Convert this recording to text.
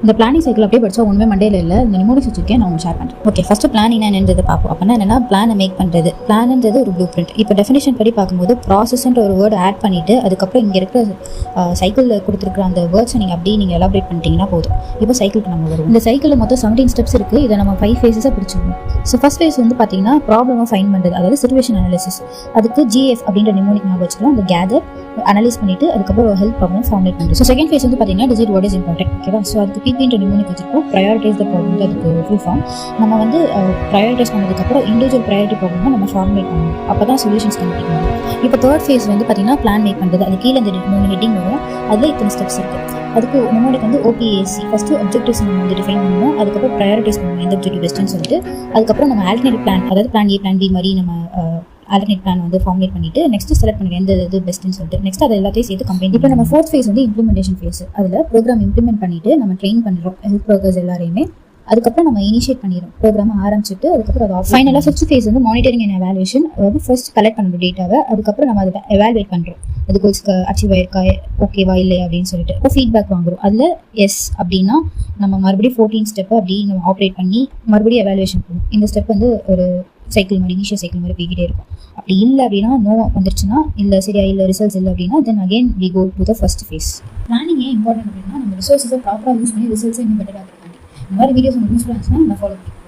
இந்த planning cycle அப்படியே படிச்சா ஒன்றுமே மண்டேல இல்லை. இந்த நிமோனிக்ஸ் வச்சிருக்கேன், நான் உங்களுக்கு ஷேர் பண்ணுறேன். ஓகே, ஃபர்ஸ்ட் பிளானிங் என்னன்றதை பார்ப்போம். அப்படின்னா என்னன்னா, பிளானை மேக் பண்ணுறது. பிளான்ன்றது ஒரு ப்ளூ பிரிண்ட். இப்போ டெஃபினேஷன் படி பார்க்கும்போது ப்ராசஸ்ன்ற ஒரு வேர்டு ஆட் பண்ணிவிட்டு அதுக்கப்புறம் இங்கே இருக்கிற சைக்கிளில் கொடுத்துருக்குற அந்த வேர்ட்ஸை நீங்கள் எலாபரேட் பண்ணிட்டீங்கன்னா போதும். இப்போ சைக்கிளுக்கு நம்ம வருவோம். இந்த சைக்கிளில் மொத்தம் 17 ஸ்டெப்ஸ் இருக்குது. இதை நம்ம 5 ஃபேஸஸாக பிடிச்சிக்கணும். ஸோ ஃபர்ஸ்ட் ஃபேஸ் வந்து பார்த்தீங்கன்னா ப்ராப்ளமாக ஃபைண்ட் பண்ணுறது, அதாவது சிச்சுவேஷன் அனாலிசிஸ். அதுக்கு GF அப்படின்ற நிமோனிக் ஞாபகம் வச்சுக்கலாம். அந்த கேதர் அனலைஸ் பண்ணிட்டு அதுக்கப்புறம் ஹெல்ப் ப்ராப்ளம் ஃபார்முலேட் பண்ணுறது. ஸோ செகண்ட் ஃபேஸ் வந்து பார்த்தீங்கன்னா டிசைட் வாட் இஸ் இம்பார்ட்டன்ட். ஓகேவா? ஸோ அதுக்கு PPன்ற நிமோனிக் வச்சிருக்கோம். ப்ரையாரிட்டைஸ் த ப்ராப்ளம், அதுக்கு ஃபுல் ஃபார்ம். நம்ம வந்து ப்ரையாரிட்டைஸ் பண்ணதுக்கப்புறம் இண்டிவிஜுவல் ப்ரையாரிட்டி ப்ராப்ளம் நம்ம ஃபார்முலேட் பண்ணணும். அப்போ தான் சொல்யூஷன்ஸ் கண்டுபிடிக்கணும். இப்போ தேர்ட் ஃபேஸ் வந்து பார்த்தீங்கன்னா பிளான் மேக் பண்ணுறது. அது கீழே இந்த 3 ஹெட்டிங் வரும். அதில் இத்தனை ஸ்டெப்ஸ் இருக்குது. அதுக்கு நம்மளுக்கு வந்து OPAC ஃபஸ்ட்டு அப்ஜெக்டிவ்ஸ் நம்ம வந்து டிஃபைன் பண்ணணும். அதுக்கப்புறம் ப்ரையாரிட்டைஸ் பண்ணணும், எந்த அப்ஜெக்டிவ் பெஸ்ட்டுன்னு சொல்லிட்டு. அதுக்கப்புறம் நம்ம ஆல்டர்னேட்டிவ் பிளான், அதாவது பிளான் A பிளான் B மாதிரி நம்ம ஆல்டர்னேட் பிளான் வந்து ஃபார்முலேட் பண்ணிட்டு நெக்ஸ்ட் செலக்ட் பண்ணுங்க எந்த இது பெஸ்ட்னு சொல்லிட்டு. நெக்ஸ்ட் அதை எல்லாத்தையும் சேர்த்து கம்பைன். இப்போ நம்ம ஃபோர்த் ஃபேஸ் வந்து இம்ப்ளிமெண்டேஷன் ஃபேஸ். அதில் ப்ரோக்ராம் இம்ப்ளிமெண்ட் பண்ணிட்டு நம்ம ட்ரெயின் பண்ணுறோம் ஹெல்ப் ஒர்க்கர்ஸ் எல்லாரையுமே. அதுக்கப்புறம் நம்ம இனிஷியேட் பண்ணிடுறோம் ப்ரோக்ராம் ஆரம்பிச்சுட்டு. அதுக்கப்புறம் அது ஃபைனலாக ஃபிஃப்த் ஃபேஸ் வந்து மானிட்டரிங் அண்ட் எவாலுவேஷன். அதாவது ஃபர்ஸ்ட் கலெக்ட் பண்ணுறோம் டேட்டாவை, அதுக்கப்புறம் நம்ம அதை எவாலுவேட் பண்ணுறோம். அது கோல்ஸ்க்கு அச்சீவ் ஆயிருக்கா, ஓகேவா இல்லையா அப்படின்னு சொல்லிட்டு இப்போ ஃபீட்பேக் வாங்குறோம். அதில் எஸ் அப்படின்னா நம்ம மறுபடியும் 14 ஸ்டெப்பை அப்படி நம்ம ஆப்ரேட் பண்ணி மறுபடியும் எவாலுவேஷன் பண்ணுவோம். இந்த ஸ்டெப் வந்து ஒரு சைக்கிள் மாதிரி, இனிஷியல் சைக்கிள் மாதிரி போய்கிட்டே இருக்கும். அப்படி இல்லை அப்படின்னா நோ வந்துருச்சுன்னா, இல்லை சரியா இல்லை ரிசல்ட்ஸ் இல்லை அப்படின்னா then again we go to the first phase. Planning ஏன் இம்பார்ட்டன்ட் அப்படின்னா நம்ம ரிசோர்ஸஸை ப்ராப்பராக யூஸ் பண்ணி ரிசல்ட்ஸை இன்னும் பெட்டராக இருக்காங்க. இந்த மாதிரி வீடியோஸ் உங்களுக்கு யூஸ்ஃபுல்லாக இருந்துச்சுன்னா நான் ஃபாலோ பண்ணிக்கலாம்.